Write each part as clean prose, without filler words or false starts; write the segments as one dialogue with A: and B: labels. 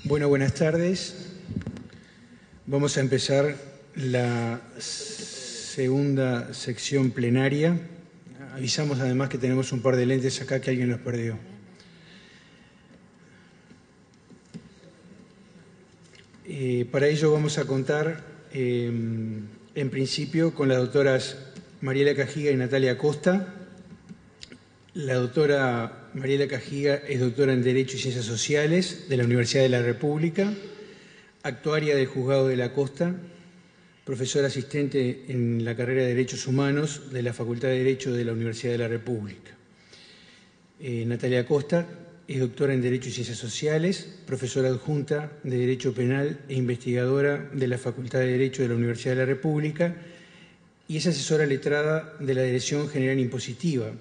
A: Bueno, buenas tardes. Vamos a empezar la segunda sección plenaria. Avisamos además que tenemos un par de lentes acá que alguien los perdió. Para ello vamos a contar, en principio, con las doctoras Mariela Cajiga y Natalia Costa. La doctora Mariela Cajiga es doctora en Derecho y Ciencias Sociales de la Universidad de la República, actuaria del Juzgado de la Costa, profesora asistente en la carrera de Derechos Humanos de la Facultad de Derecho de la Universidad de la República. Natalia Costa es doctora en Derecho y Ciencias Sociales, profesora adjunta de Derecho Penal e investigadora de la Facultad de Derecho de la Universidad de la República y es asesora letrada de la Dirección General Impositiva.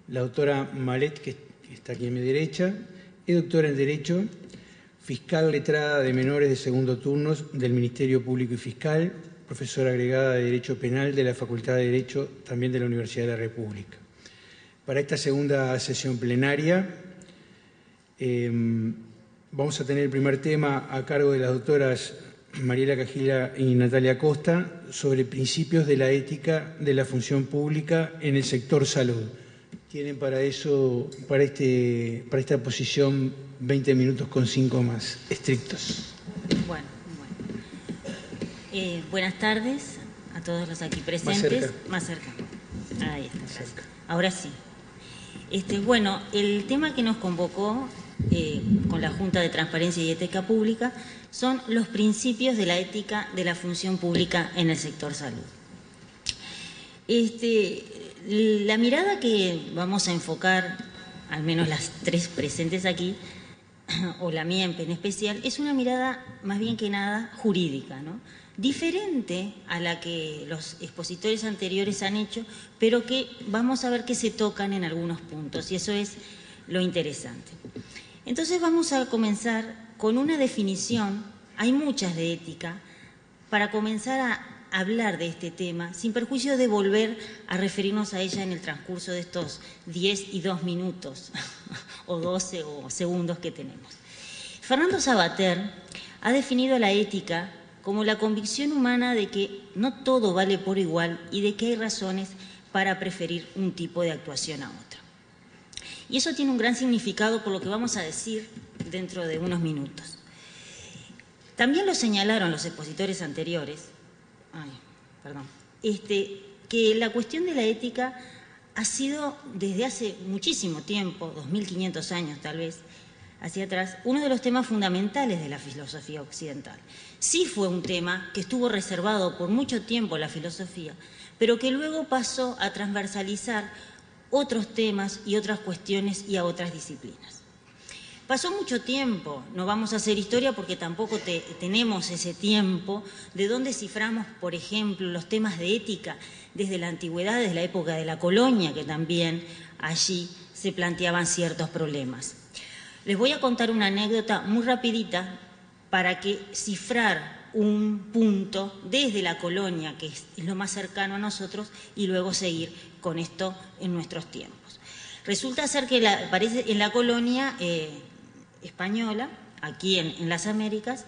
A: La doctora Malet, que está aquí a mi derecha, es doctora en Derecho, fiscal letrada de menores de segundo turno del Ministerio Público y Fiscal, profesora agregada de Derecho Penal de la Facultad de Derecho también de la Universidad de la República. Para esta segunda sesión plenaria vamos a tener el primer tema a cargo de las doctoras Mariela Cajiga y Natalia Costa sobre principios de la ética de la función pública en el sector salud. Tienen para eso, para esta posición, 20 minutos con 5 más estrictos.
B: Bueno. Buenas tardes a todos los aquí presentes. Más cerca. Ahí está. Más cerca. Ahora sí. Bueno, el tema que nos convocó con la Junta de Transparencia y Ética Pública son los principios de la ética de la función pública en el sector salud. La mirada que vamos a enfocar, al menos las tres presentes aquí, o la mía en especial, es una mirada más bien que nada jurídica, ¿no? Diferente a la que los expositores anteriores han hecho, pero que vamos a ver que se tocan en algunos puntos, y eso es lo interesante. Entonces vamos a comenzar con una definición, hay muchas de ética, para comenzar a hablar de este tema, sin perjuicio de volver a referirnos a ella en el transcurso de estos 10 y 2 minutos, o 12 o segundos que tenemos. Fernando Savater ha definido la ética como la convicción humana de que no todo vale por igual y de que hay razones para preferir un tipo de actuación a otro. Y eso tiene un gran significado por lo que vamos a decir dentro de unos minutos. También lo señalaron los expositores anteriores, que la cuestión de la ética ha sido desde hace muchísimo tiempo, 2500 años tal vez, hacia atrás, uno de los temas fundamentales de la filosofía occidental. Sí fue un tema que estuvo reservado por mucho tiempo a la filosofía, pero que luego pasó a transversalizar otros temas y otras cuestiones y a otras disciplinas. Pasó mucho tiempo, no vamos a hacer historia porque tampoco tenemos ese tiempo, de donde ciframos, por ejemplo, los temas de ética desde la antigüedad, desde la época de la colonia, que también allí se planteaban ciertos problemas. Les voy a contar una anécdota muy rapidita para que cifrar un punto desde la colonia, que es lo más cercano a nosotros, y luego seguir con esto en nuestros tiempos. Resulta ser que en la colonia española, aquí en las Américas,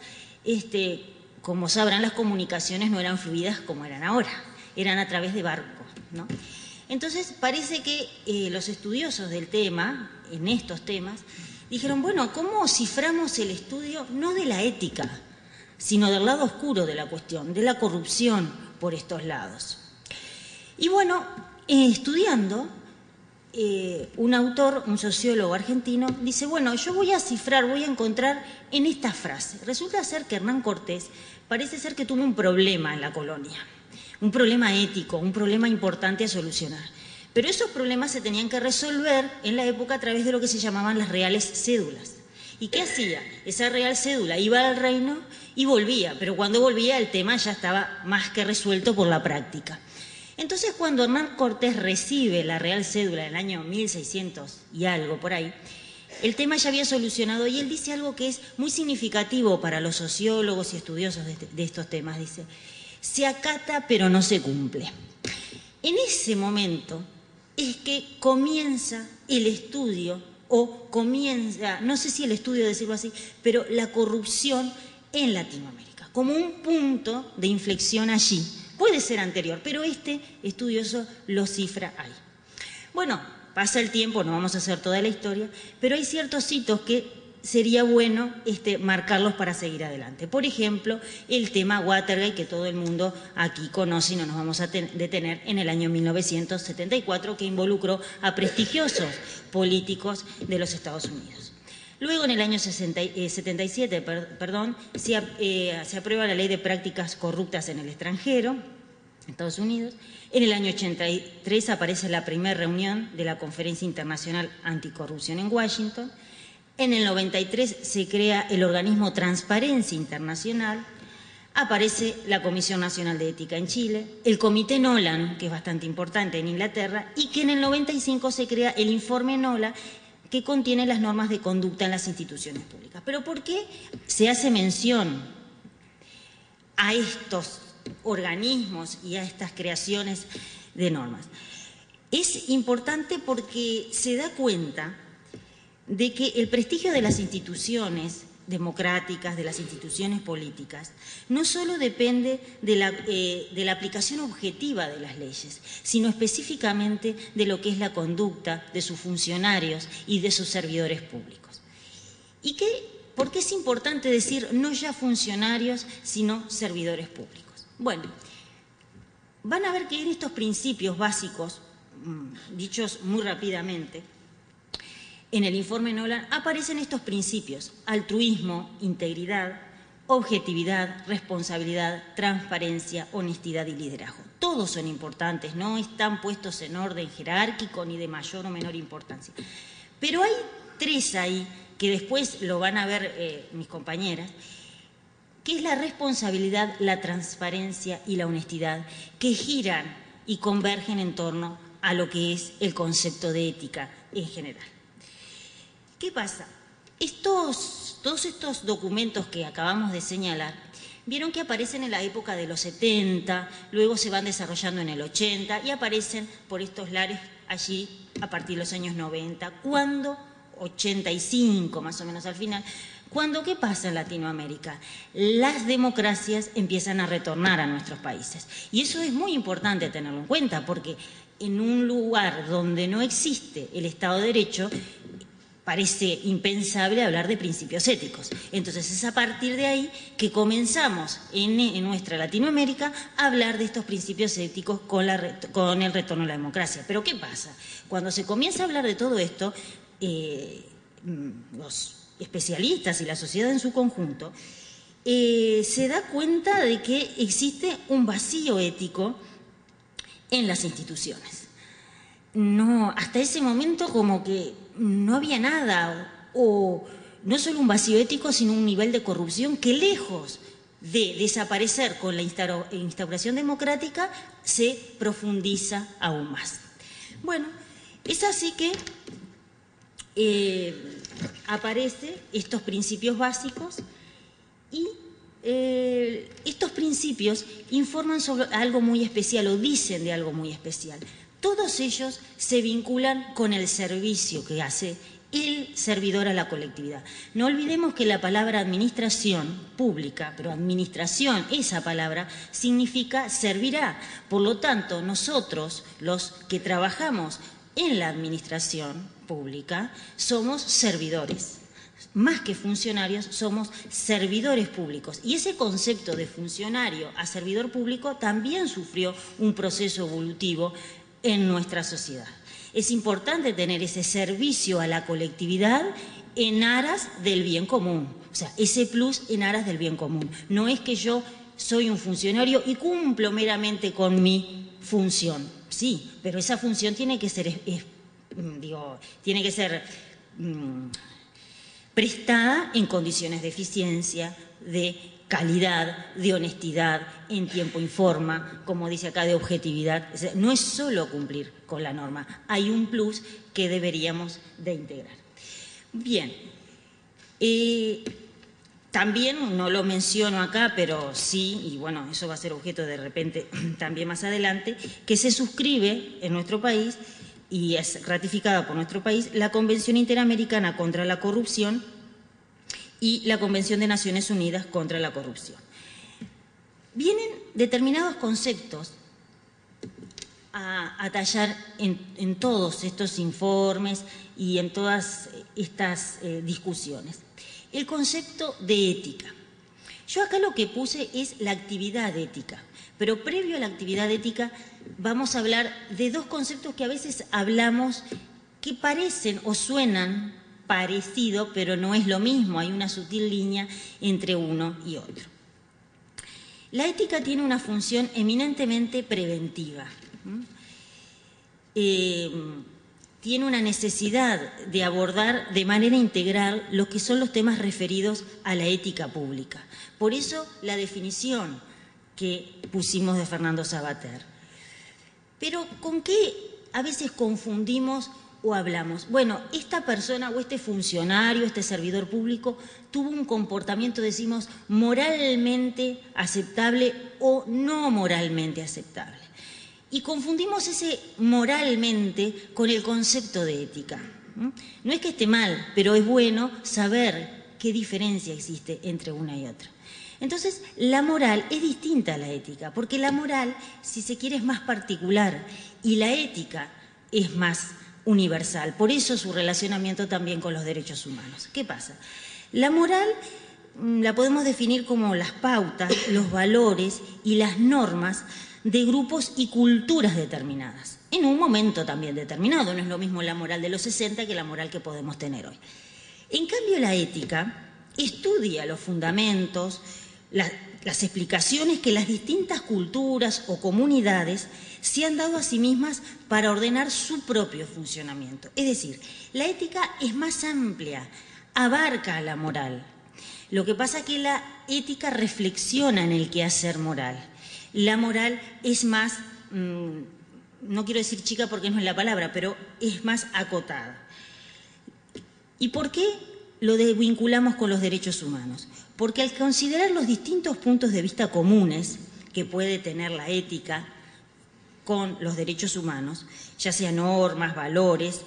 B: como sabrán, las comunicaciones no eran fluidas como eran ahora, eran a través de barcos, ¿no? Entonces parece que los estudiosos del tema, en estos temas, dijeron, bueno, ¿cómo ciframos el estudio no de la ética, sino del lado oscuro de la cuestión, de la corrupción por estos lados? Y bueno, estudiando, un autor, un sociólogo argentino, dice, bueno, yo voy a cifrar, voy a encontrar en esta frase. Resulta ser que Hernán Cortés parece ser que tuvo un problema en la colonia, un problema ético, un problema importante a solucionar. Pero esos problemas se tenían que resolver en la época a través de lo que se llamaban las reales cédulas. ¿Y qué hacía? Esa real cédula iba al reino y volvía, pero cuando volvía el tema ya estaba más que resuelto por la práctica. Entonces, cuando Hernán Cortés recibe la real cédula en el año 1600 y algo por ahí, el tema ya había solucionado y él dice algo que es muy significativo para los sociólogos y estudiosos de estos temas. Dice, se acata pero no se cumple. En ese momento es que comienza el estudio o comienza, no sé si el estudio decirlo así, pero la corrupción en Latinoamérica, como un punto de inflexión allí. Puede ser anterior, pero este estudioso lo cifra ahí. Bueno, pasa el tiempo, no vamos a hacer toda la historia, pero hay ciertos hitos que sería bueno marcarlos para seguir adelante. Por ejemplo, el tema Watergate, que todo el mundo aquí conoce y no nos vamos a detener, en el año 1974, que involucró a prestigiosos políticos de los Estados Unidos. Luego, en el año 77, se aprueba la Ley de Prácticas Corruptas en el Extranjero, Estados Unidos. En el año 83 aparece la primera reunión de la Conferencia Internacional Anticorrupción en Washington. En el 93 se crea el organismo Transparencia Internacional, aparece la Comisión Nacional de Ética en Chile, el Comité Nolan, que es bastante importante en Inglaterra, y que en el 95 se crea el Informe Nolan, que contiene las normas de conducta en las instituciones públicas. ¿Pero por qué se hace mención a estos organismos y a estas creaciones de normas? Es importante porque se da cuenta de que el prestigio de las instituciones democráticas, de las instituciones políticas, no solo depende de la aplicación objetiva de las leyes, sino específicamente de lo que es la conducta de sus funcionarios y de sus servidores públicos. ¿Y por qué es importante decir no ya funcionarios, sino servidores públicos? Bueno, van a ver que en estos principios básicos, dichos muy rápidamente, en el informe Nolan aparecen estos principios: altruismo, integridad, objetividad, responsabilidad, transparencia, honestidad y liderazgo. Todos son importantes, no están puestos en orden jerárquico ni de mayor o menor importancia. Pero hay tres ahí, que después lo van a ver mis compañeras, que es la responsabilidad, la transparencia y la honestidad, que giran y convergen en torno a lo que es el concepto de ética en general. ¿Qué pasa? Todos estos documentos que acabamos de señalar, vieron que aparecen en la época de los 70, luego se van desarrollando en el 80 y aparecen por estos lares allí a partir de los años 90, cuando, 85 más o menos al final, cuando, ¿qué pasa en Latinoamérica? Las democracias empiezan a retornar a nuestros países. Y eso es muy importante tenerlo en cuenta, porque en un lugar donde no existe el Estado de Derecho, parece impensable hablar de principios éticos. Entonces es a partir de ahí que comenzamos en nuestra Latinoamérica a hablar de estos principios éticos con el retorno a la democracia. Pero ¿qué pasa? Cuando se comienza a hablar de todo esto, los especialistas y la sociedad en su conjunto se da cuenta de que existe un vacío ético en las instituciones. No, hasta ese momento como que no había nada, o no solo un vacío ético, sino un nivel de corrupción que, lejos de desaparecer con la instauración democrática, se profundiza aún más. Bueno, es así que aparecen estos principios básicos y estos principios informan sobre algo muy especial o dicen de algo muy especial. Todos ellos se vinculan con el servicio que hace el servidor a la colectividad. No olvidemos que la palabra administración pública, pero administración, esa palabra, significa servirá. Por lo tanto, nosotros, los que trabajamos en la administración pública, somos servidores. Más que funcionarios, somos servidores públicos. Y ese concepto de funcionario a servidor público también sufrió un proceso evolutivo en nuestra sociedad. Es importante tener ese servicio a la colectividad en aras del bien común, o sea, ese plus en aras del bien común. No es que yo soy un funcionario y cumplo meramente con mi función, sí, pero esa función tiene que ser, prestada en condiciones de eficiencia, de calidad, de honestidad, en tiempo y forma, como dice acá, de objetividad. O sea, no es solo cumplir con la norma, hay un plus que deberíamos de integrar. Bien, también no lo menciono acá, pero sí, y bueno, eso va a ser objeto de repente también más adelante, que se suscribe en nuestro país y es ratificada por nuestro país, la Convención Interamericana contra la Corrupción y la Convención de Naciones Unidas contra la Corrupción. Vienen determinados conceptos a tallar en todos estos informes y en todas estas discusiones. El concepto de ética. Yo acá lo que puse es la actividad ética, pero previo a la actividad ética vamos a hablar de dos conceptos que a veces hablamos que parecen o suenan parecido, pero no es lo mismo, hay una sutil línea entre uno y otro. La ética tiene una función eminentemente preventiva. Tiene una necesidad de abordar de manera integral lo que son los temas referidos a la ética pública. Por eso la definición que pusimos de Fernando Savater. Pero ¿con qué a veces confundimos o hablamos? Bueno, esta persona o este funcionario, este servidor público, tuvo un comportamiento, decimos, moralmente aceptable o no moralmente aceptable. Y confundimos ese moralmente con el concepto de ética. No es que esté mal, pero es bueno saber qué diferencia existe entre una y otra. Entonces, la moral es distinta a la ética, porque la moral, si se quiere, es más particular y la ética es más universal. Por eso su relacionamiento también con los derechos humanos. ¿Qué pasa? La moral la podemos definir como las pautas, los valores y las normas de grupos y culturas determinadas, en un momento también determinado. No es lo mismo la moral de los 60 que la moral que podemos tener hoy. En cambio, la ética estudia los fundamentos, las explicaciones que las distintas culturas o comunidades se han dado a sí mismas para ordenar su propio funcionamiento. Es decir, la ética es más amplia, abarca a la moral. Lo que pasa es que la ética reflexiona en el quehacer moral. La moral es más, no quiero decir chica porque no es la palabra, pero es más acotada. ¿Y por qué lo vinculamos con los derechos humanos? Porque al considerar los distintos puntos de vista comunes que puede tener la ética con los derechos humanos, ya sean normas, valores,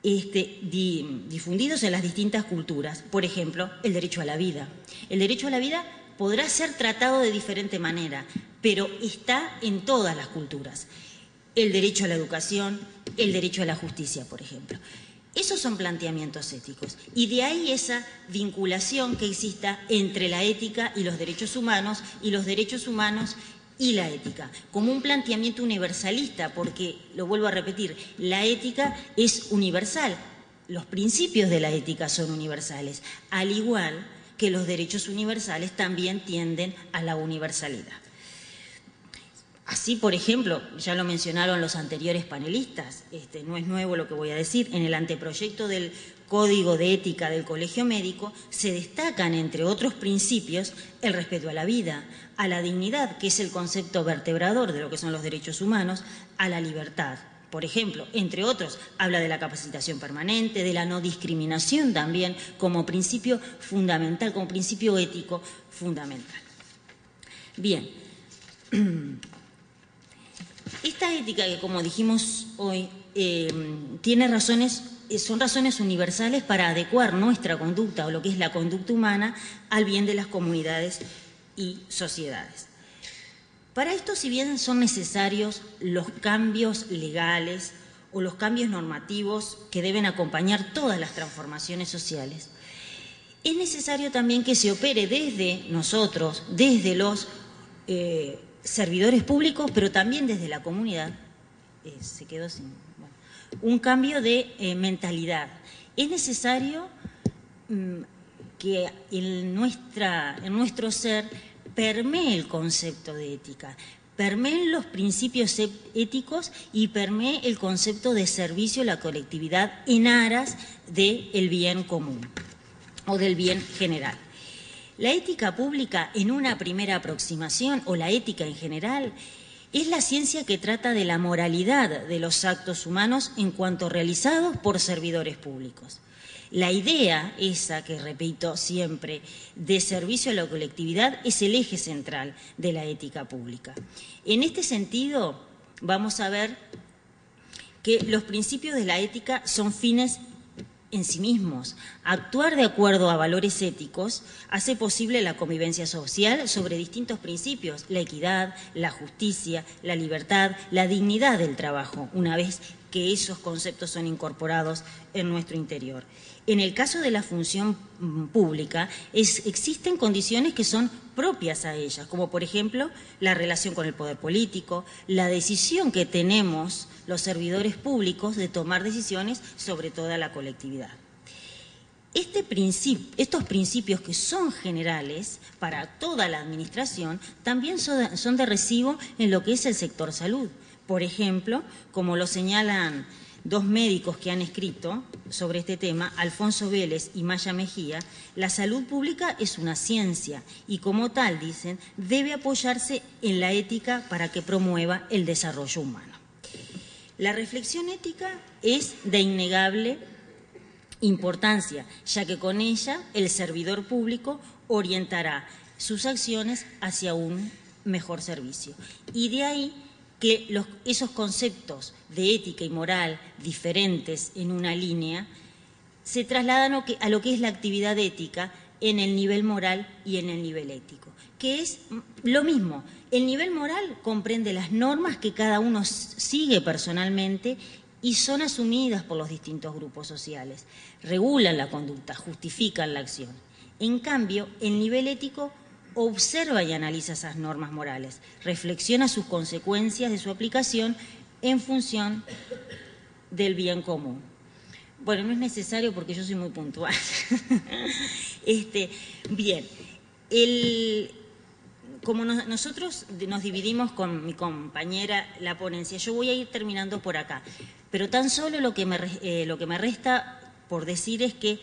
B: difundidos en las distintas culturas, por ejemplo, el derecho a la vida. El derecho a la vida podrá ser tratado de diferente manera, pero está en todas las culturas. El derecho a la educación, el derecho a la justicia, por ejemplo. Esos son planteamientos éticos y de ahí esa vinculación que exista entre la ética y los derechos humanos y la ética, como un planteamiento universalista, porque, lo vuelvo a repetir, la ética es universal, los principios de la ética son universales, al igual que los derechos universales también tienden a la universalidad. Así, por ejemplo, ya lo mencionaron los anteriores panelistas, no es nuevo lo que voy a decir, en el anteproyecto del Código de Ética del Colegio Médico se destacan, entre otros principios, el respeto a la vida, a la dignidad, que es el concepto vertebrador de lo que son los derechos humanos, a la libertad. Por ejemplo, entre otros, habla de la capacitación permanente, de la no discriminación también como principio fundamental, como principio ético fundamental. Bien. Esta ética que, como dijimos hoy, son razones universales para adecuar nuestra conducta o lo que es la conducta humana al bien de las comunidades y sociedades. Para esto, si bien son necesarios los cambios legales o los cambios normativos que deben acompañar todas las transformaciones sociales, es necesario también que se opere desde nosotros, desde los servidores públicos, pero también desde la comunidad, un cambio de mentalidad. Es necesario que en nuestro ser permee el concepto de ética, permeen los principios éticos y permee el concepto de servicio a la colectividad en aras del bien común o del bien general. La ética pública, en una primera aproximación, o la ética en general, es la ciencia que trata de la moralidad de los actos humanos en cuanto realizados por servidores públicos. La idea, esa que repito siempre, de servicio a la colectividad, es el eje central de la ética pública. En este sentido, vamos a ver que los principios de la ética son fines en sí mismos. Actuar de acuerdo a valores éticos hace posible la convivencia social sobre distintos principios, la equidad, la justicia, la libertad, la dignidad del trabajo, una vez que esos conceptos son incorporados en nuestro interior. En el caso de la función pública, existen condiciones que son propias a ellas, como por ejemplo la relación con el poder político, la decisión que tenemos los servidores públicos de tomar decisiones sobre toda la colectividad. Estos principios, que son generales para toda la administración, también son de recibo en lo que es el sector salud. Por ejemplo, como lo señalan dos médicos que han escrito sobre este tema, Alfonso Vélez y Maya Mejía, la salud pública es una ciencia y, como tal, dicen, debe apoyarse en la ética para que promueva el desarrollo humano. La reflexión ética es de innegable importancia, ya que con ella el servidor público orientará sus acciones hacia un mejor servicio. Y de ahí que esos conceptos de ética y moral diferentes en una línea se trasladan a lo que es la actividad ética en el nivel moral y en el nivel ético, que es lo mismo. El nivel moral comprende las normas que cada uno sigue personalmente y son asumidas por los distintos grupos sociales, regulan la conducta, justifican la acción. En cambio, el nivel ético observa y analiza esas normas morales, reflexiona sus consecuencias de su aplicación en función del bien común. Bueno, no es necesario porque yo soy muy puntual. Bien, como nosotros nos dividimos con mi compañera la ponencia, yo voy a ir terminando por acá, pero tan solo lo que me resta por decir es que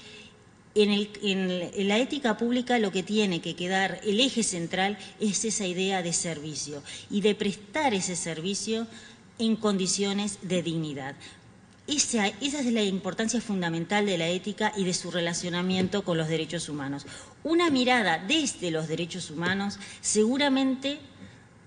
B: en la ética pública lo que tiene que quedar, el eje central, es esa idea de servicio y de prestar ese servicio en condiciones de dignidad. Esa es la importancia fundamental de la ética y de su relacionamiento con los derechos humanos. Una mirada desde los derechos humanos seguramente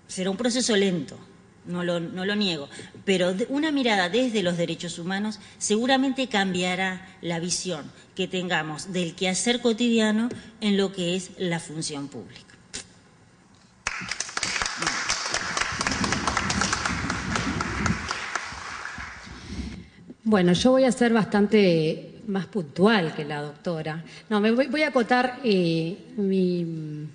B: será un proceso lento, no lo niego, pero una mirada desde los derechos humanos seguramente cambiará la visión que tengamos del quehacer cotidiano en lo que es la función pública.
C: Bueno, yo voy a ser bastante más puntual que la doctora. No, voy a acotar mi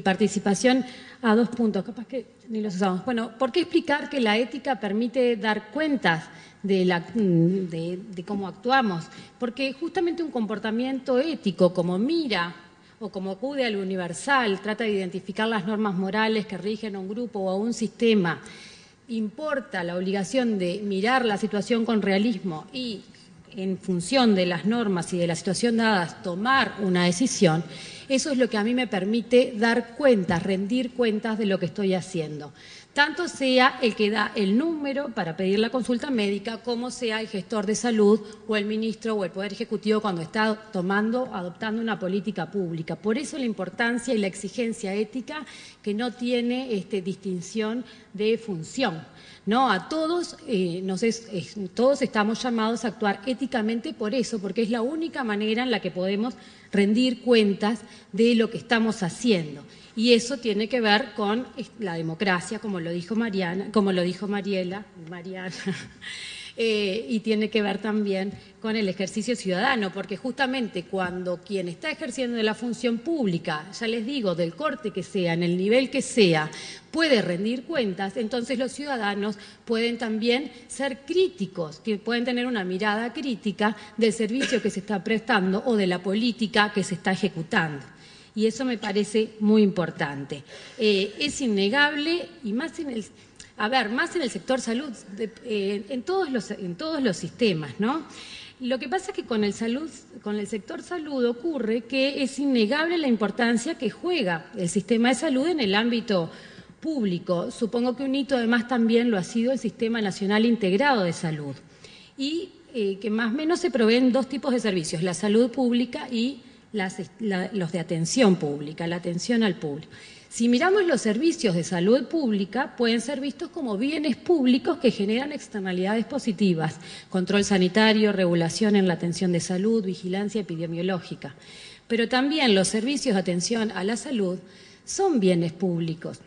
C: participación a 2 puntos, capaz que ni los usamos. Bueno, ¿por qué explicar que la ética permite dar cuentas de cómo actuamos? Porque justamente un comportamiento ético, como mira o como acude al universal, trata de identificar las normas morales que rigen a un grupo o a un sistema, importa la obligación de mirar la situación con realismo y, en función de las normas y de la situación dadas, tomar una decisión. Eso es lo que a mí me permite dar cuentas, rendir cuentas de lo que estoy haciendo. Tanto sea el que da el número para pedir la consulta médica, como sea el gestor de salud o el ministro o el Poder Ejecutivo cuando está adoptando una política pública. Por eso la importancia y la exigencia ética, que no tiene distinción de función, ¿no? A todos, todos estamos llamados a actuar éticamente por eso, porque es la única manera en la que podemos rendir cuentas de lo que estamos haciendo. Y eso tiene que ver con la democracia, como lo dijo Mariana, y tiene que ver también con el ejercicio ciudadano, porque justamente cuando quien está ejerciendo la función pública, ya les digo, del corte que sea, en el nivel que sea, puede rendir cuentas, entonces los ciudadanos pueden también ser críticos, que pueden tener una mirada crítica del servicio que se está prestando o de la política que se está ejecutando. Y eso me parece muy importante. Es innegable, y más en el sector salud, en todos los sistemas, ¿no? Lo que pasa es que con el sector salud ocurre que es innegable la importancia que juega el sistema de salud en el ámbito público. Supongo que un hito además también lo ha sido el Sistema Nacional Integrado de Salud, y que más o menos se proveen 2 tipos de servicios, la salud pública y los de atención pública, la atención al público. Si miramos los servicios de salud pública, pueden ser vistos como bienes públicos que generan externalidades positivas, control sanitario, regulación en la atención de salud, vigilancia epidemiológica. Pero también los servicios de atención a la salud son bienes públicos,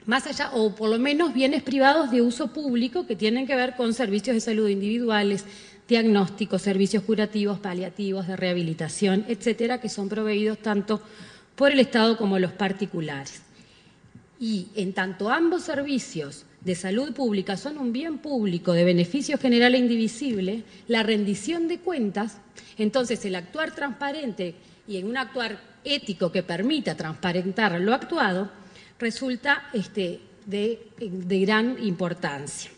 C: más allá, o por lo menos bienes privados de uso público que tienen que ver con servicios de salud individuales, diagnósticos, servicios curativos, paliativos, de rehabilitación, etcétera, que son proveídos tanto por el Estado como los particulares. Y en tanto ambos servicios de salud pública son un bien público de beneficio general e indivisible, la rendición de cuentas, entonces el actuar transparente y en un actuar ético que permita transparentar lo actuado, resulta de gran importancia.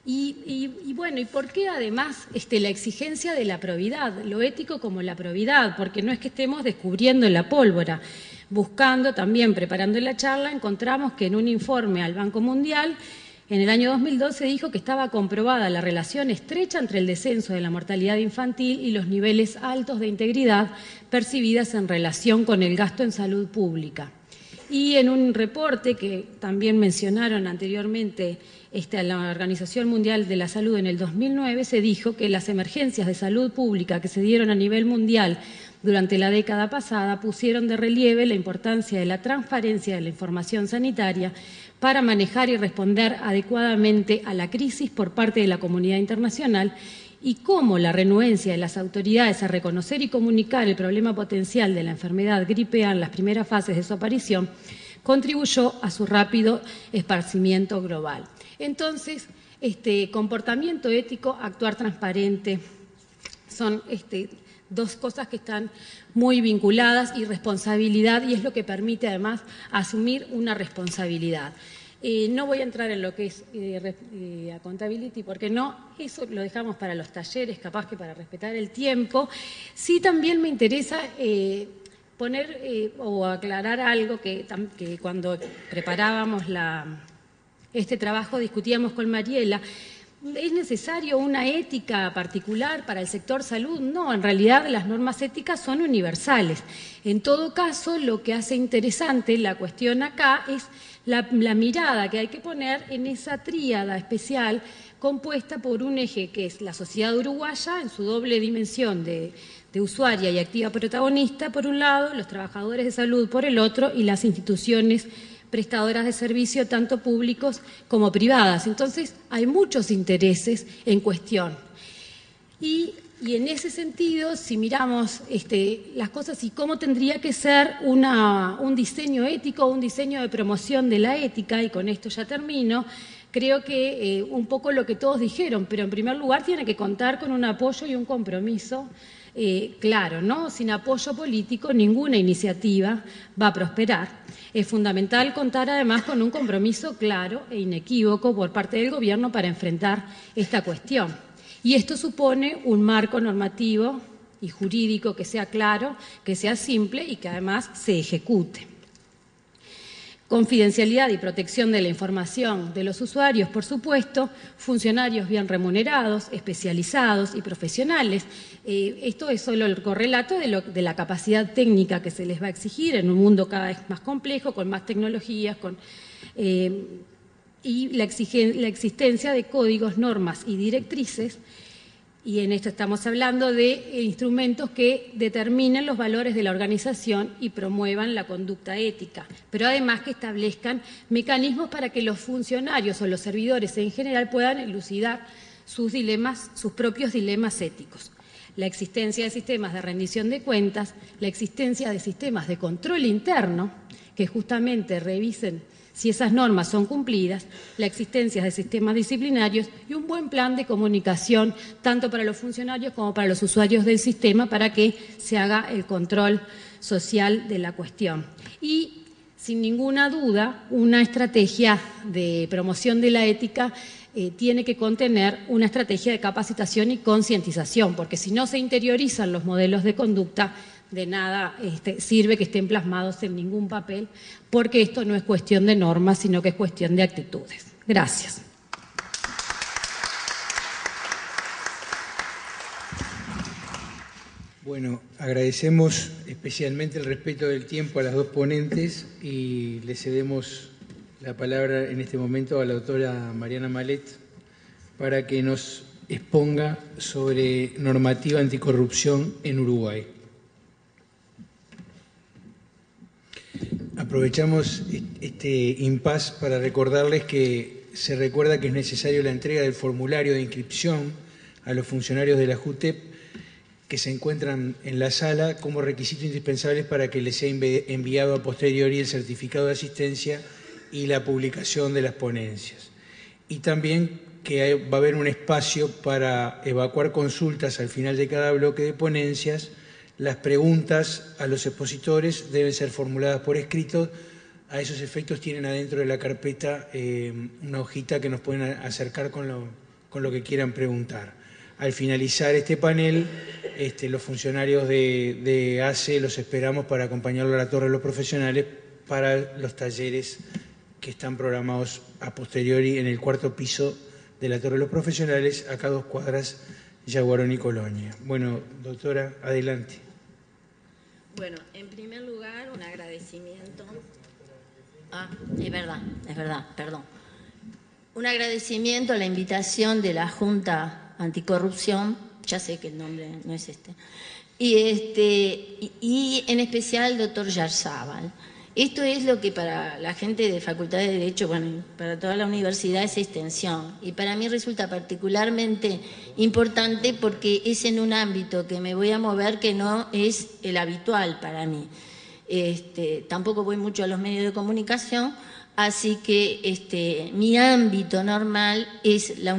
C: Y bueno, ¿y por qué además la exigencia de la probidad, lo ético como la probidad? Porque no es que estemos descubriendo la pólvora. Buscando también, preparando la charla, encontramos que en un informe al Banco Mundial, en el año 2012 dijo que estaba comprobada la relación estrecha entre el descenso de la mortalidad infantil y los niveles altos de integridad percibidas en relación con el gasto en salud pública. Y en un reporte que también mencionaron anteriormente a la Organización Mundial de la Salud en el 2009, se dijo que las emergencias de salud pública que se dieron a nivel mundial durante la década pasada pusieron de relieve la importancia de la transparencia de la información sanitaria para manejar y responder adecuadamente a la crisis por parte de la comunidad internacional y cómo la renuencia de las autoridades a reconocer y comunicar el problema potencial de la enfermedad gripe A en las primeras fases de su aparición contribuyó a su rápido esparcimiento global. Entonces, comportamiento ético, actuar transparente, son dos cosas que están muy vinculadas, y responsabilidad, y es lo que permite además asumir una responsabilidad. No voy a entrar en lo que es accountability, porque no, eso lo dejamos para los talleres, capaz que para respetar el tiempo. Sí, también me interesa poner o aclarar algo que cuando preparábamos este trabajo discutíamos con Mariela. ¿Es necesario una ética particular para el sector salud? No, en realidad las normas éticas son universales. En todo caso, lo que hace interesante la cuestión acá es la mirada que hay que poner en esa tríada especial compuesta por un eje que es la sociedad uruguaya en su doble dimensión de usuaria y activa protagonista, por un lado, los trabajadores de salud por el otro, y las instituciones prestadoras de servicio, tanto públicos como privadas. Entonces, hay muchos intereses en cuestión. Y en ese sentido, si miramos las cosas y cómo tendría que ser un diseño ético, un diseño de promoción de la ética, y con esto ya termino, creo que un poco lo que todos dijeron, pero en primer lugar tiene que contar con un apoyo y un compromiso claro, ¿no? Sin apoyo político ninguna iniciativa va a prosperar. Es fundamental contar además con un compromiso claro e inequívoco por parte del Gobierno para enfrentar esta cuestión. Y esto supone un marco normativo y jurídico que sea claro, que sea simple y que además se ejecute. Confidencialidad y protección de la información de los usuarios, por supuesto, funcionarios bien remunerados, especializados y profesionales. Esto es solo el correlato de la capacidad técnica que se les va a exigir en un mundo cada vez más complejo, con más tecnologías, y la existencia de códigos, normas y directrices. Y en esto estamos hablando de instrumentos que determinen los valores de la organización y promuevan la conducta ética, pero además que establezcan mecanismos para que los funcionarios o los servidores en general puedan elucidar sus propios dilemas éticos. La existencia de sistemas de rendición de cuentas, la existencia de sistemas de control interno que justamente revisen si esas normas son cumplidas, la existencia de sistemas disciplinarios y un buen plan de comunicación tanto para los funcionarios como para los usuarios del sistema para que se haga el control social de la cuestión. Y, sin ninguna duda, una estrategia de promoción de la ética tiene que contener una estrategia de capacitación y concientización, porque si no se interiorizan los modelos de conducta, de nada sirve que estén plasmados en ningún papel, porque esto no es cuestión de normas, sino que es cuestión de actitudes. Gracias.
A: Bueno, agradecemos especialmente el respeto del tiempo a las dos ponentes y le cedemos la palabra en este momento a la doctora Mariana Malet para que nos exponga sobre normativa anticorrupción en Uruguay. Aprovechamos este impasse para recordarles que se recuerda que es necesario la entrega del formulario de inscripción a los funcionarios de la JUTEP que se encuentran en la sala como requisito indispensable para que les sea enviado a posteriori el certificado de asistencia y la publicación de las ponencias. Y también que va a haber un espacio para evacuar consultas al final de cada bloque de ponencias. Las preguntas a los expositores deben ser formuladas por escrito. A esos efectos tienen adentro de la carpeta una hojita que nos pueden acercar con lo que quieran preguntar. Al finalizar este panel, los funcionarios de ACE los esperamos para acompañarlo a la Torre de los Profesionales para los talleres que están programados a posteriori en el 4º piso de la Torre de los Profesionales, acá a 2 cuadras, Yaguarón y Colonia. Bueno, doctora, adelante.
D: Bueno, en primer lugar, un agradecimiento. Es verdad, perdón. Un agradecimiento a la invitación de la Junta Anticorrupción, ya sé que el nombre no es este, y en especial al doctor Yarzábal. Esto es lo que para la gente de Facultad de Derecho, bueno, para toda la universidad es extensión, y para mí resulta particularmente importante porque es en un ámbito que me voy a mover que no es el habitual para mí. Tampoco voy mucho a los medios de comunicación, así que mi ámbito normal es la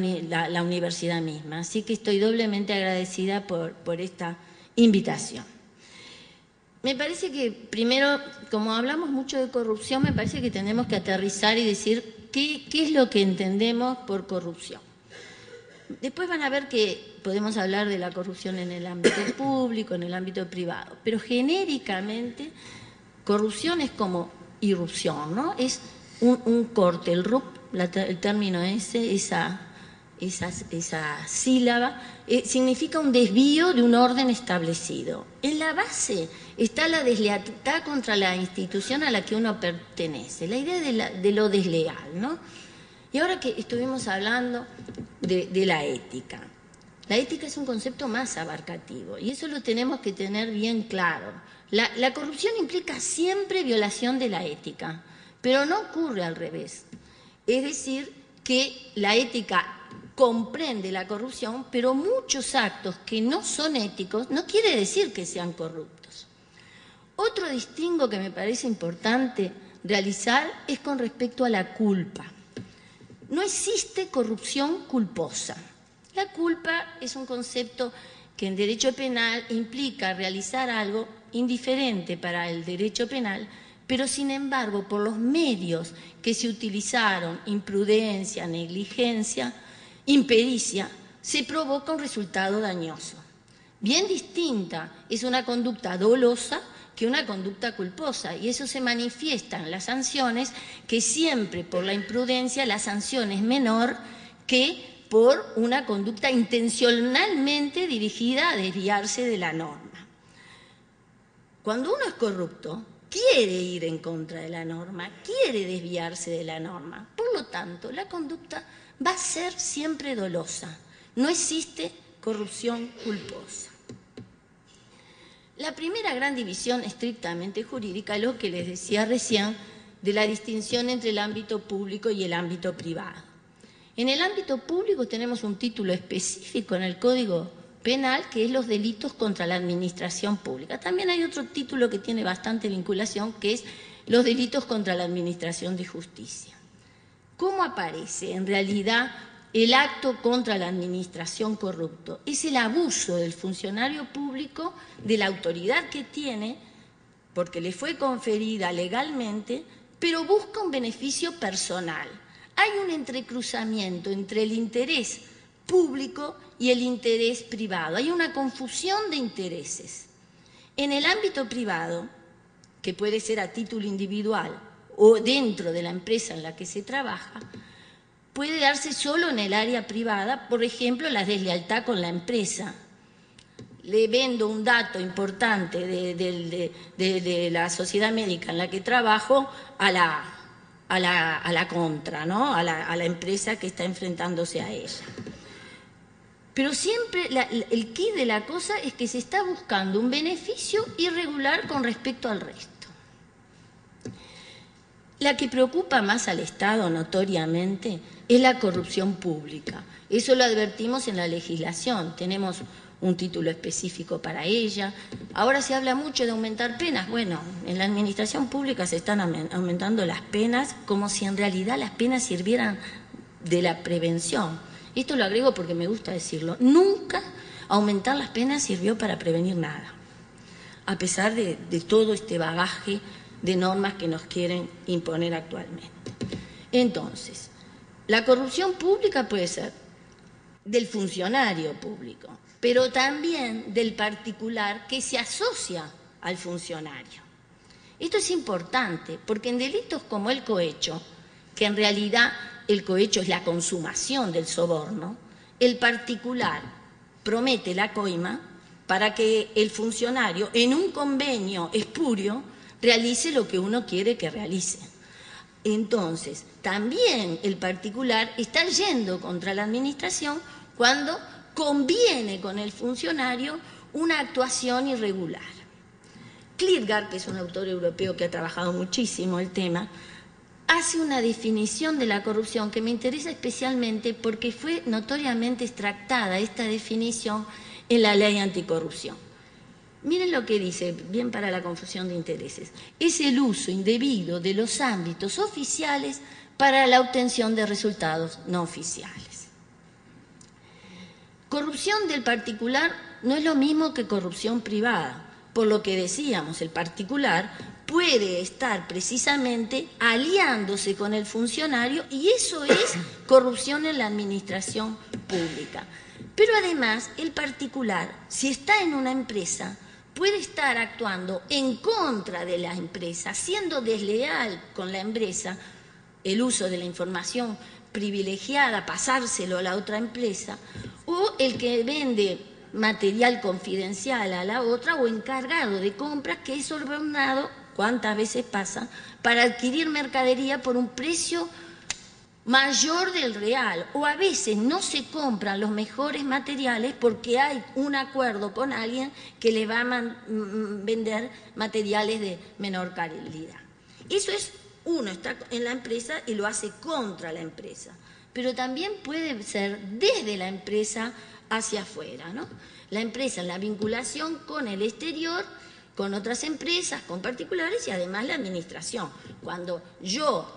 D: universidad misma. Así que estoy doblemente agradecida por esta invitación. Me parece que primero, como hablamos mucho de corrupción, me parece que tenemos que aterrizar y decir qué es lo que entendemos por corrupción. Después van a ver que podemos hablar de la corrupción en el ámbito público, en el ámbito privado, pero genéricamente corrupción es como irrupción, ¿no? Es un corte, el término ese, esa sílaba, significa un desvío de un orden establecido. En la base está la deslealtad contra la institución a la que uno pertenece, la idea de lo desleal, ¿no? Y ahora que estuvimos hablando de la ética. La ética es un concepto más abarcativo y eso lo tenemos que tener bien claro. La corrupción implica siempre violación de la ética, pero no ocurre al revés. Es decir, que la ética comprende la corrupción, pero muchos actos que no son éticos no quiere decir que sean corruptos. Otro distingo que me parece importante realizar es con respecto a la culpa. No existe corrupción culposa. La culpa es un concepto que en derecho penal implica realizar algo indiferente para el derecho penal, pero sin embargo, por los medios que se utilizaron, imprudencia, negligencia, impericia, se provoca un resultado dañoso. Bien distinta es una conducta dolosa que una conducta culposa, y eso se manifiesta en las sanciones, que siempre por la imprudencia la sanción es menor que por una conducta intencionalmente dirigida a desviarse de la norma. Cuando uno es corrupto, quiere ir en contra de la norma, quiere desviarse de la norma. Por lo tanto, la conducta va a ser siempre dolosa. No existe corrupción culposa. La primera gran división estrictamente jurídica es lo que les decía recién de la distinción entre el ámbito público y el ámbito privado. En el ámbito público tenemos un título específico en el Código Penal que es los delitos contra la administración pública. También hay otro título que tiene bastante vinculación que es los delitos contra la administración de justicia. ¿Cómo aparece en realidad el acto contra la administración corrupto? Es el abuso del funcionario público de la autoridad que tiene, porque le fue conferida legalmente, pero busca un beneficio personal. Hay un entrecruzamiento entre el interés público y el interés privado. Hay una confusión de intereses. En el ámbito privado, que puede ser a título individual o dentro de la empresa en la que se trabaja, puede darse solo en el área privada, por ejemplo, la deslealtad con la empresa, le vendo un dato importante de la sociedad médica en la que trabajo a la contra, ¿no? a la empresa que está enfrentándose a ella. Pero siempre el quid de la cosa es que se está buscando un beneficio irregular con respecto al resto. La que preocupa más al Estado, notoriamente, es la corrupción pública. Eso lo advertimos en la legislación. Tenemos un título específico para ella. Ahora se habla mucho de aumentar penas. Bueno, en la administración pública se están aumentando las penas como si en realidad las penas sirvieran de la prevención. Esto lo agrego porque me gusta decirlo. Nunca aumentar las penas sirvió para prevenir nada, a pesar de todo este bagaje de normas que nos quieren imponer actualmente. Entonces, la corrupción pública puede ser del funcionario público, pero también del particular que se asocia al funcionario. Esto es importante porque en delitos como el cohecho, que en realidad el cohecho es la consumación del soborno, el particular promete la coima para que el funcionario, en un convenio espurio, realice lo que uno quiere que realice. Entonces, también el particular está yendo contra la administración cuando conviene con el funcionario una actuación irregular. Kierkegaard, que es un autor europeo que ha trabajado muchísimo el tema, hace una definición de la corrupción que me interesa especialmente porque fue notoriamente extractada esta definición en la ley anticorrupción. Miren lo que dice, bien para la confusión de intereses. Es el uso indebido de los ámbitos oficiales para la obtención de resultados no oficiales. Corrupción del particular no es lo mismo que corrupción privada. Por lo que decíamos, el particular puede estar precisamente aliándose con el funcionario y eso es corrupción en la administración pública. Pero además, el particular, si está en una empresa, puede estar actuando en contra de la empresa, siendo desleal con la empresa, el uso de la información privilegiada, pasárselo a la otra empresa, o el que vende material confidencial a la otra o encargado de compras que es sobornado, cuántas veces pasa, para adquirir mercadería por un precio mayor del real, o a veces no se compran los mejores materiales porque hay un acuerdo con alguien que le va a vender materiales de menor calidad. Eso es, uno está en la empresa y lo hace contra la empresa, pero también puede ser desde la empresa hacia afuera, ¿no? La empresa en la vinculación con el exterior, con otras empresas, con particulares y además la administración. Cuando yo,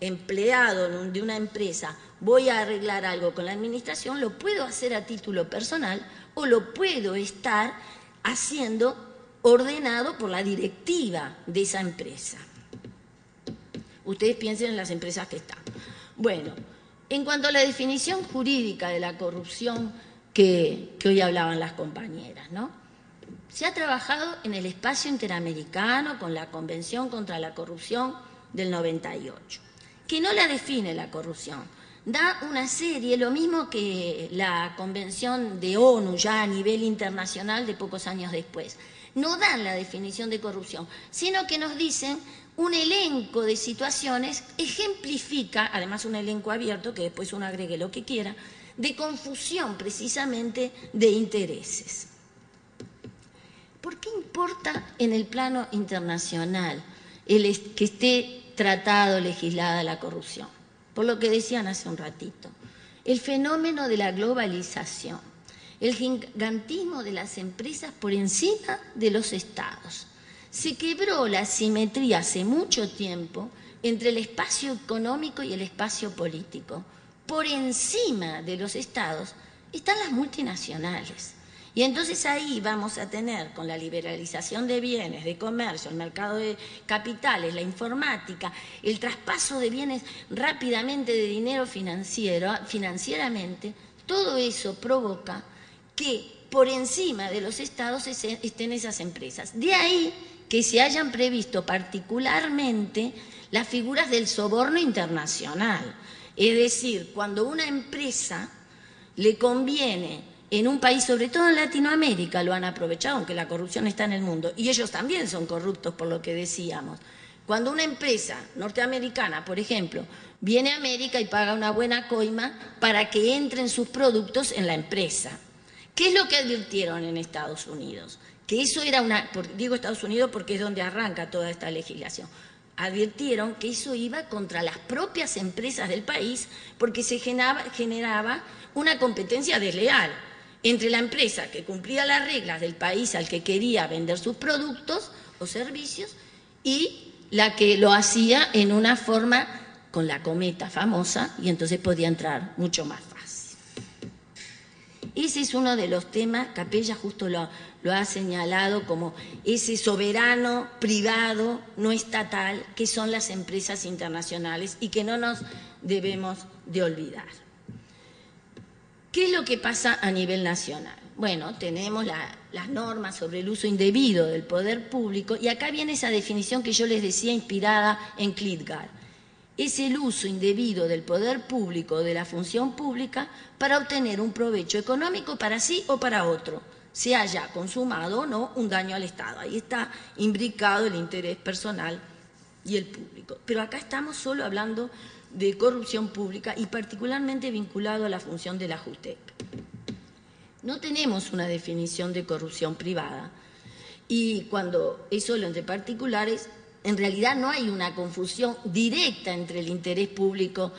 D: empleado de una empresa, voy a arreglar algo con la administración, lo puedo hacer a título personal o lo puedo estar haciendo ordenado por la directiva de esa empresa. Ustedes piensen en las empresas que están. Bueno, en cuanto a la definición jurídica de la corrupción que hoy hablaban las compañeras, ¿no? Se ha trabajado en el espacio interamericano con la Convención contra la Corrupción del 98. Que no la define la corrupción, da una serie, lo mismo que la Convención de ONU ya a nivel internacional de pocos años después. No dan la definición de corrupción, sino que nos dicen un elenco de situaciones, ejemplifica, además un elenco abierto, que después uno agregue lo que quiera, de confusión precisamente de intereses. ¿Por qué importa en el plano internacional que esté tratado, legislada la corrupción? Por lo que decían hace un ratito, el fenómeno de la globalización, el gigantismo de las empresas por encima de los estados. Se quebró la simetría hace mucho tiempo entre el espacio económico y el espacio político. Por encima de los estados están las multinacionales. Y entonces ahí vamos a tener, con la liberalización de bienes, de comercio, el mercado de capitales, la informática, el traspaso de bienes rápidamente de dinero financieramente, todo eso provoca que por encima de los estados estén esas empresas. De ahí que se hayan previsto particularmente las figuras del soborno internacional. Es decir, cuando una empresa le conviene en un país, sobre todo en Latinoamérica, lo han aprovechado, aunque la corrupción está en el mundo, y ellos también son corruptos por lo que decíamos. Cuando una empresa norteamericana, por ejemplo, viene a América y paga una buena coima para que entren sus productos en la empresa. ¿Qué es lo que advirtieron en Estados Unidos? Que eso era digo Estados Unidos porque es donde arranca toda esta legislación. Advirtieron que eso iba contra las propias empresas del país porque se generaba una competencia desleal entre la empresa que cumplía las reglas del país al que quería vender sus productos o servicios y la que lo hacía en una forma con la cometa famosa y entonces podía entrar mucho más fácil. Ese es uno de los temas, Capella justo lo ha señalado como ese soberano privado, no estatal, que son las empresas internacionales y que no nos debemos de olvidar. ¿Qué es lo que pasa a nivel nacional? Bueno, tenemos las normas sobre el uso indebido del poder público y acá viene esa definición que yo les decía inspirada en Klitgard. Es el uso indebido del poder público o de la función pública para obtener un provecho económico para sí o para otro, se haya consumado o no un daño al Estado. Ahí está imbricado el interés personal y el público. Pero acá estamos solo hablando de corrupción pública y particularmente vinculado a la función de la JUTEP. No tenemos una definición de corrupción privada y cuando es solo entre particulares, en realidad no hay una confusión directa entre el interés público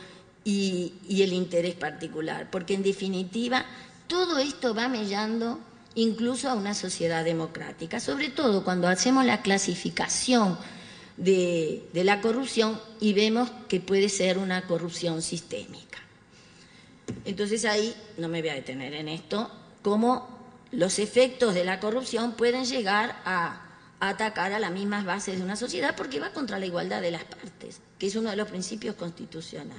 D: y el interés particular, porque en definitiva todo esto va mellando incluso a una sociedad democrática, sobre todo cuando hacemos la clasificación de la corrupción y vemos que puede ser una corrupción sistémica. Entonces ahí no me voy a detener en esto, cómo los efectos de la corrupción pueden llegar a atacar a las mismas bases de una sociedad porque va contra la igualdad de las partes, que es uno de los principios constitucionales.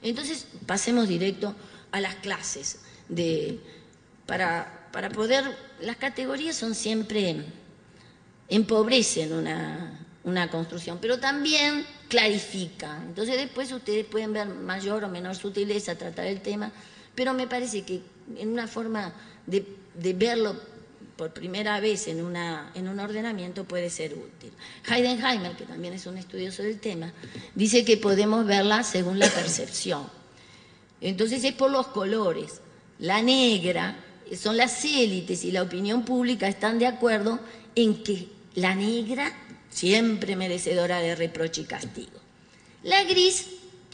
D: Entonces pasemos directo a las clases. Para poder, las categorías son siempre, empobrecen una construcción, pero también clarifican. Entonces después ustedes pueden ver mayor o menor sutileza, tratar el tema, pero me parece que en una forma de verlo por primera vez en un ordenamiento puede ser útil. Heidenheimer, que también es un estudioso del tema, dice que podemos verla según la percepción. Entonces es por los colores. La negra, son las élites y la opinión pública están de acuerdo en que la negra siempre merecedora de reproche y castigo. La gris,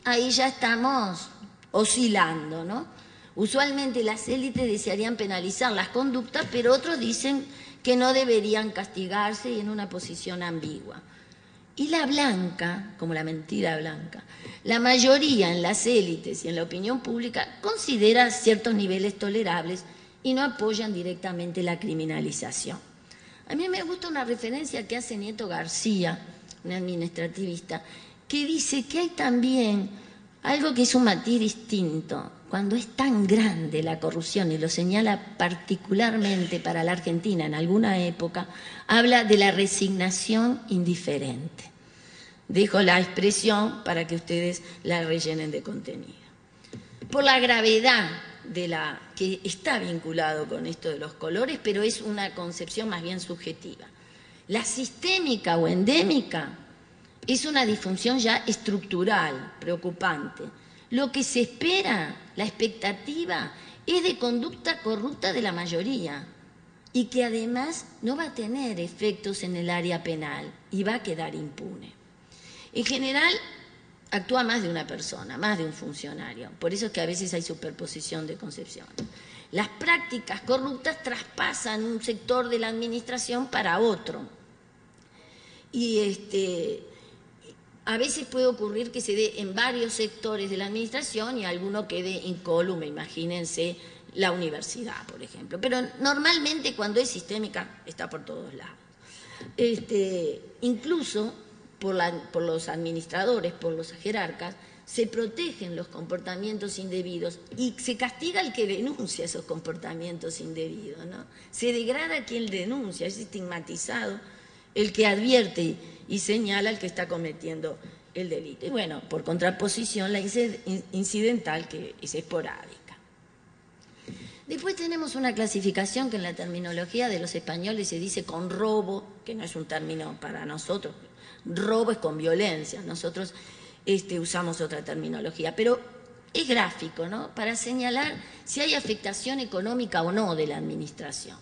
D: ahí ya estamos oscilando, ¿no? Usualmente las élites desearían penalizar las conductas, pero otros dicen que no deberían castigarse y en una posición ambigua. Y la blanca, como la mentira blanca, la mayoría en las élites y en la opinión pública considera ciertos niveles tolerables y no apoyan directamente la criminalización. A mí me gusta una referencia que hace Nieto García, un administrativista, que dice que hay también algo que es un matiz distinto. Cuando es tan grande la corrupción, y lo señala particularmente para la Argentina en alguna época, habla de la resignación indiferente. Dejo la expresión para que ustedes la rellenen de contenido. Por la gravedad que está vinculado con esto de los colores, pero es una concepción más bien subjetiva. La sistémica o endémica es una disfunción ya estructural, preocupante. Lo que se espera, la expectativa, es de conducta corrupta de la mayoría y que además no va a tener efectos en el área penal y va a quedar impune. En general, actúa más de una persona, más de un funcionario. Por eso es que a veces hay superposición de concepciones. Las prácticas corruptas traspasan un sector de la administración para otro. Y a veces puede ocurrir que se dé en varios sectores de la administración y alguno quede incólume, imagínense la universidad, por ejemplo. Pero normalmente cuando es sistémica está por todos lados. Incluso por los administradores, por los jerarcas, se protegen los comportamientos indebidos y se castiga al que denuncia esos comportamientos indebidos, ¿no? Se degrada a quien denuncia, es estigmatizado el que advierte y señala al que está cometiendo el delito. Y bueno, por contraposición, la incidental, que es esporádica. Después tenemos una clasificación que en la terminología de los españoles se dice con robo, que no es un término para nosotros. Robo es con violencia, nosotros usamos otra terminología, pero es gráfico, ¿no? Para señalar si hay afectación económica o no de la administración.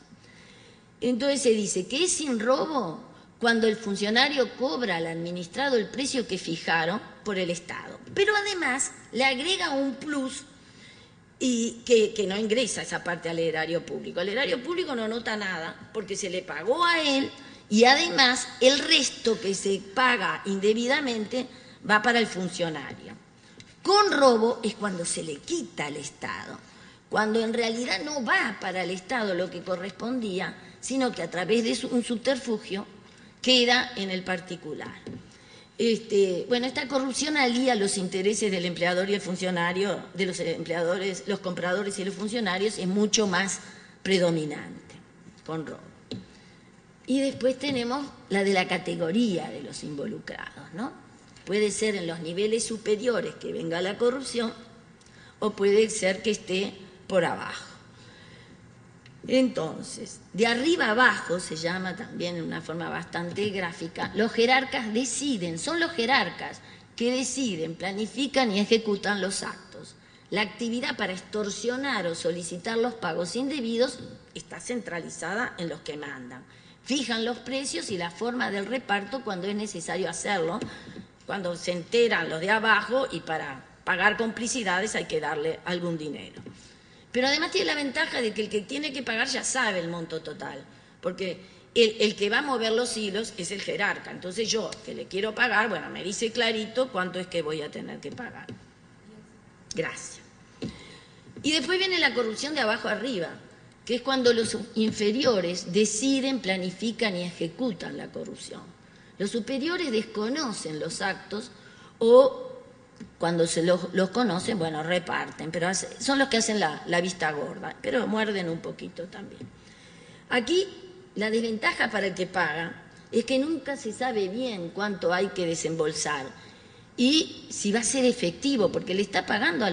D: Entonces se dice que es sin robo cuando el funcionario cobra al administrado el precio que fijaron por el Estado, pero además le agrega un plus y que no ingresa esa parte al erario público. El erario público no nota nada porque se le pagó a él y además el resto que se paga indebidamente va para el funcionario. Con robo es cuando se le quita al Estado, cuando en realidad no va para el Estado lo que correspondía, sino que a través de un subterfugio queda en el particular. Bueno, esta corrupción alía los intereses del empleador y el funcionario, de los empleadores, los compradores y los funcionarios, es mucho más predominante, con robo. Y después tenemos la de la categoría de los involucrados, ¿no? Puede ser en los niveles superiores que venga la corrupción o puede ser que esté por abajo. Entonces, de arriba abajo, se llama también de una forma bastante gráfica, los jerarcas deciden, son los jerarcas que deciden, planifican y ejecutan los actos. La actividad para extorsionar o solicitar los pagos indebidos está centralizada en los que mandan. Fijan los precios y la forma del reparto cuando es necesario hacerlo, cuando se enteran los de abajo y para pagar complicidades hay que darle algún dinero. Pero además tiene la ventaja de que el que tiene que pagar ya sabe el monto total, porque el que va a mover los hilos es el jerarca. Entonces yo, que le quiero pagar, bueno, me dice clarito cuánto es que voy a tener que pagar. Gracias. Y después viene la corrupción de abajo arriba, que es cuando los inferiores deciden, planifican y ejecutan la corrupción. Los superiores desconocen los actos o cuando se los conocen, bueno, reparten, pero son los que hacen la vista gorda, pero muerden un poquito también. Aquí la desventaja para el que paga es que nunca se sabe bien cuánto hay que desembolsar y si va a ser efectivo, porque le está pagando a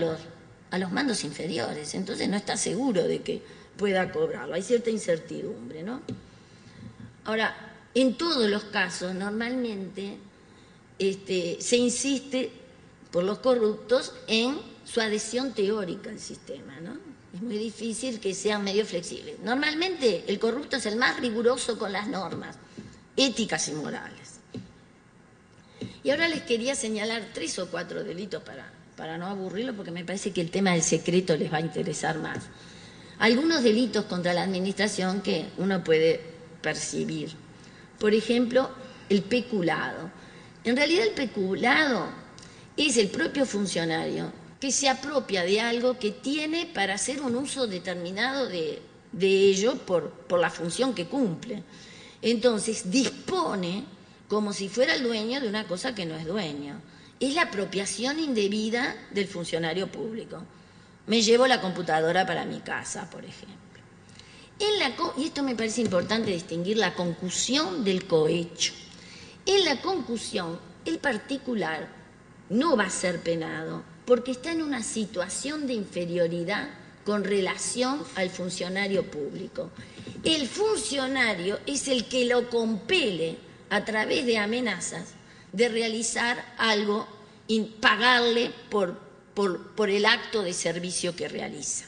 D: los mandos inferiores, entonces no está seguro de que pueda cobrarlo, hay cierta incertidumbre, ¿no? Ahora, en todos los casos, normalmente se insiste por los corruptos en su adhesión teórica al sistema, ¿no? Es muy difícil que sean medio flexibles. Normalmente el corrupto es el más riguroso con las normas éticas y morales. Y ahora les quería señalar 3 o 4 delitos para no aburrirlo, porque me parece que el tema del secreto les va a interesar más. Algunos delitos contra la administración que uno puede percibir. Por ejemplo, el peculado. En realidad el peculado es el propio funcionario que se apropia de algo que tiene para hacer un uso determinado de ello por la función que cumple. Entonces dispone como si fuera el dueño de una cosa que no es dueño. Es la apropiación indebida del funcionario público. Me llevo la computadora para mi casa, por ejemplo. Y esto me parece importante distinguir la concusión del cohecho. En la concusión, el particular no va a ser penado porque está en una situación de inferioridad con relación al funcionario público. El funcionario es el que lo compele a través de amenazas de realizar algo y pagarle por el acto de servicio que realiza.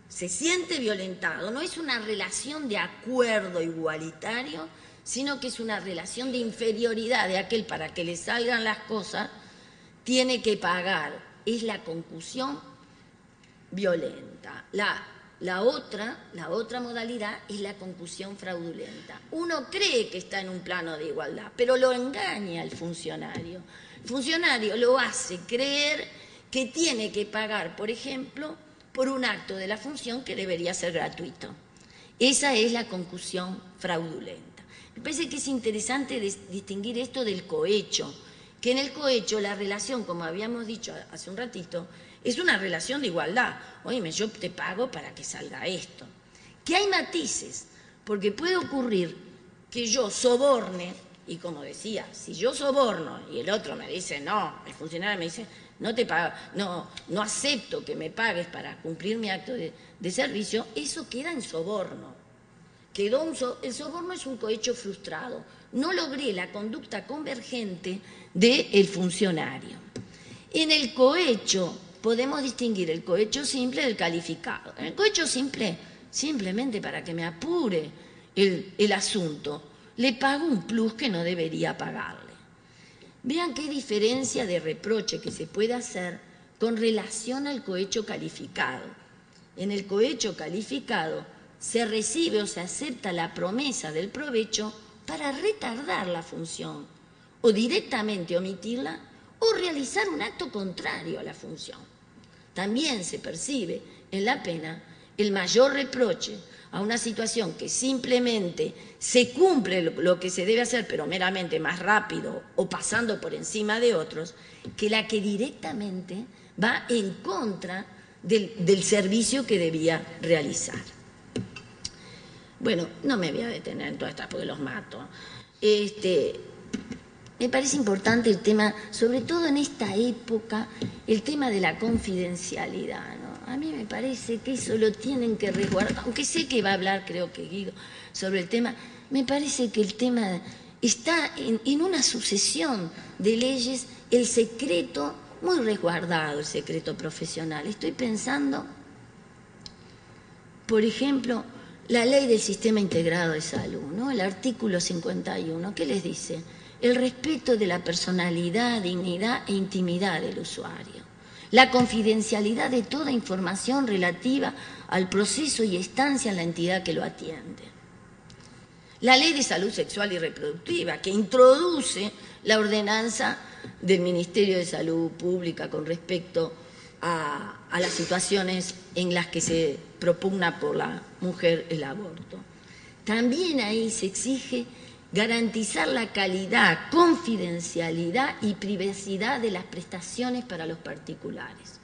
D: Se siente violentado, no es una relación de acuerdo igualitario, sino que es una relación de inferioridad de aquel para que le salgan las cosas, tiene que pagar. Es la concusión violenta. La otra modalidad es la concusión fraudulenta. Uno cree que está en un plano de igualdad, pero lo engaña el funcionario. El funcionario lo hace creer que tiene que pagar, por ejemplo, por un acto de la función que debería ser gratuito. Esa es la concusión fraudulenta. Me parece que es interesante distinguir esto del cohecho, que en el cohecho la relación, como habíamos dicho hace un ratito, es una relación de igualdad. Óyeme, yo te pago para que salga esto. Que hay matices, porque puede ocurrir que yo soborne, y como decía, si yo soborno y el otro me dice no, el funcionario me dice no acepto que me pagues para cumplir mi acto de servicio, eso queda en soborno. El soborno es un cohecho frustrado. No logré la conducta convergente del funcionario. En el cohecho podemos distinguir el cohecho simple del calificado. En el cohecho simple, simplemente para que me apure el asunto, le pago un plus que no debería pagarle. Vean qué diferencia de reproche que se puede hacer con relación al cohecho calificado. En el cohecho calificado se recibe o se acepta la promesa del provecho para retardar la función, o directamente omitirla, o realizar un acto contrario a la función. También se percibe en la pena el mayor reproche a una situación que simplemente se cumple lo que se debe hacer, pero meramente más rápido o pasando por encima de otros, que la que directamente va en contra del servicio que debía realizar. Bueno, no me voy a detener en todas estas porque los mato. Me parece importante el tema, sobre todo en esta época, el tema de la confidencialidad, ¿no? A mí me parece que eso lo tienen que resguardar, aunque sé que va a hablar, creo que Guido, sobre el tema. Me parece que el tema está en una sucesión de leyes, el secreto, muy resguardado, el secreto profesional. Estoy pensando, por ejemplo, la ley del Sistema Integrado de Salud, ¿no? El artículo 51, ¿qué les dice? El respeto de la personalidad, dignidad e intimidad del usuario. La confidencialidad de toda información relativa al proceso y estancia en la entidad que lo atiende. La Ley de Salud Sexual y Reproductiva, que introduce la ordenanza del Ministerio de Salud Pública con respecto a las situaciones en las que se propugna por la mujer el aborto. También ahí se exige garantizar la calidad, confidencialidad y privacidad de las prestaciones para los particulares.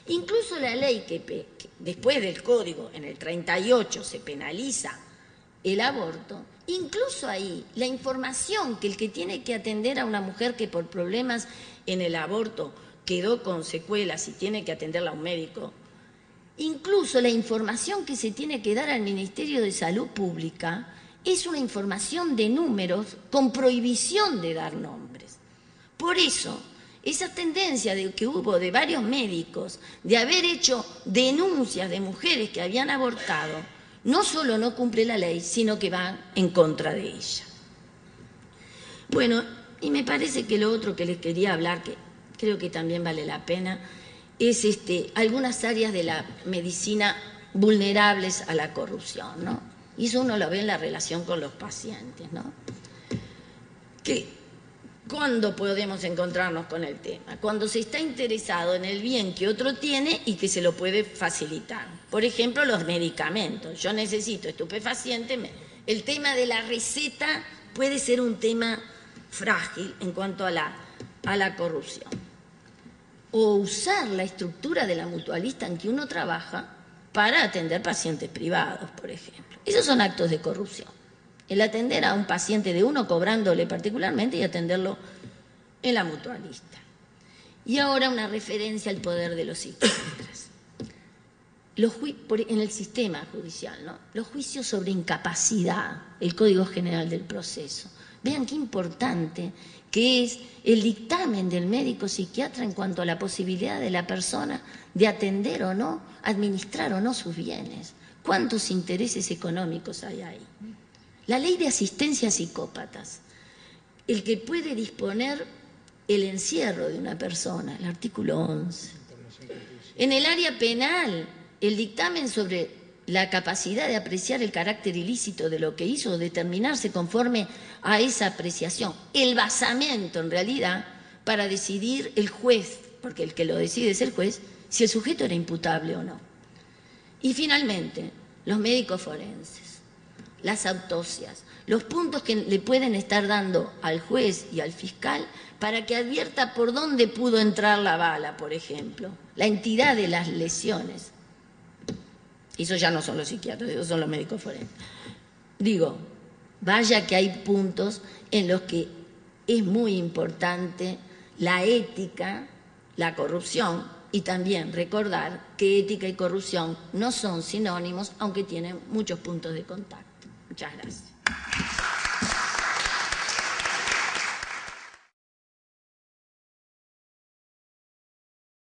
D: Incluso la ley que después del Código, en el 38, se penaliza el aborto, incluso ahí la información que el que tiene que atender a una mujer que por problemas en el aborto quedó con secuelas y tiene que atenderla a un médico, incluso la información que se tiene que dar al Ministerio de Salud Pública es una información de números con prohibición de dar nombres. Por eso, esa tendencia que hubo de varios médicos de haber hecho denuncias de mujeres que habían abortado, no solo no cumple la ley, sino que va en contra de ella. Bueno, y me parece que lo otro que les quería hablar, que creo que también vale la pena, es algunas áreas de la medicina vulnerables a la corrupción, ¿no? Y eso uno lo ve en la relación con los pacientes, ¿no? ¿Cuándo podemos encontrarnos con el tema? Cuando se está interesado en el bien que otro tiene y que se lo puede facilitar. Por ejemplo, los medicamentos. Yo necesito estupefaciente. El tema de la receta puede ser un tema frágil en cuanto a la corrupción. O usar la estructura de la mutualista en que uno trabaja para atender pacientes privados, por ejemplo. Esos son actos de corrupción. El atender a un paciente de uno cobrándole particularmente y atenderlo en la mutualista. Y ahora una referencia al poder de los psiquiatras. En el sistema judicial, ¿no? Los juicios sobre incapacidad, el Código General del Proceso. Vean qué importante que es el dictamen del médico psiquiatra en cuanto a la posibilidad de la persona de atender o no, administrar o no sus bienes. ¿Cuántos intereses económicos hay ahí? La ley de asistencia a psicópatas, el que puede disponer el encierro de una persona, el artículo 11. En el área penal, el dictamen sobre la capacidad de apreciar el carácter ilícito de lo que hizo, determinarse conforme a esa apreciación, el basamento en realidad para decidir el juez, porque el que lo decide es el juez, si el sujeto era imputable o no. Y finalmente, los médicos forenses, las autopsias, los puntos que le pueden estar dando al juez y al fiscal para que advierta por dónde pudo entrar la bala, por ejemplo, la entidad de las lesiones. Eso ya no son los psiquiatras, esos son los médicos forenses. Digo, vaya que hay puntos en los que es muy importante la ética la corrupción y también recordar que ética y corrupción no son sinónimos, aunque tienen muchos puntos de contacto. Muchas gracias.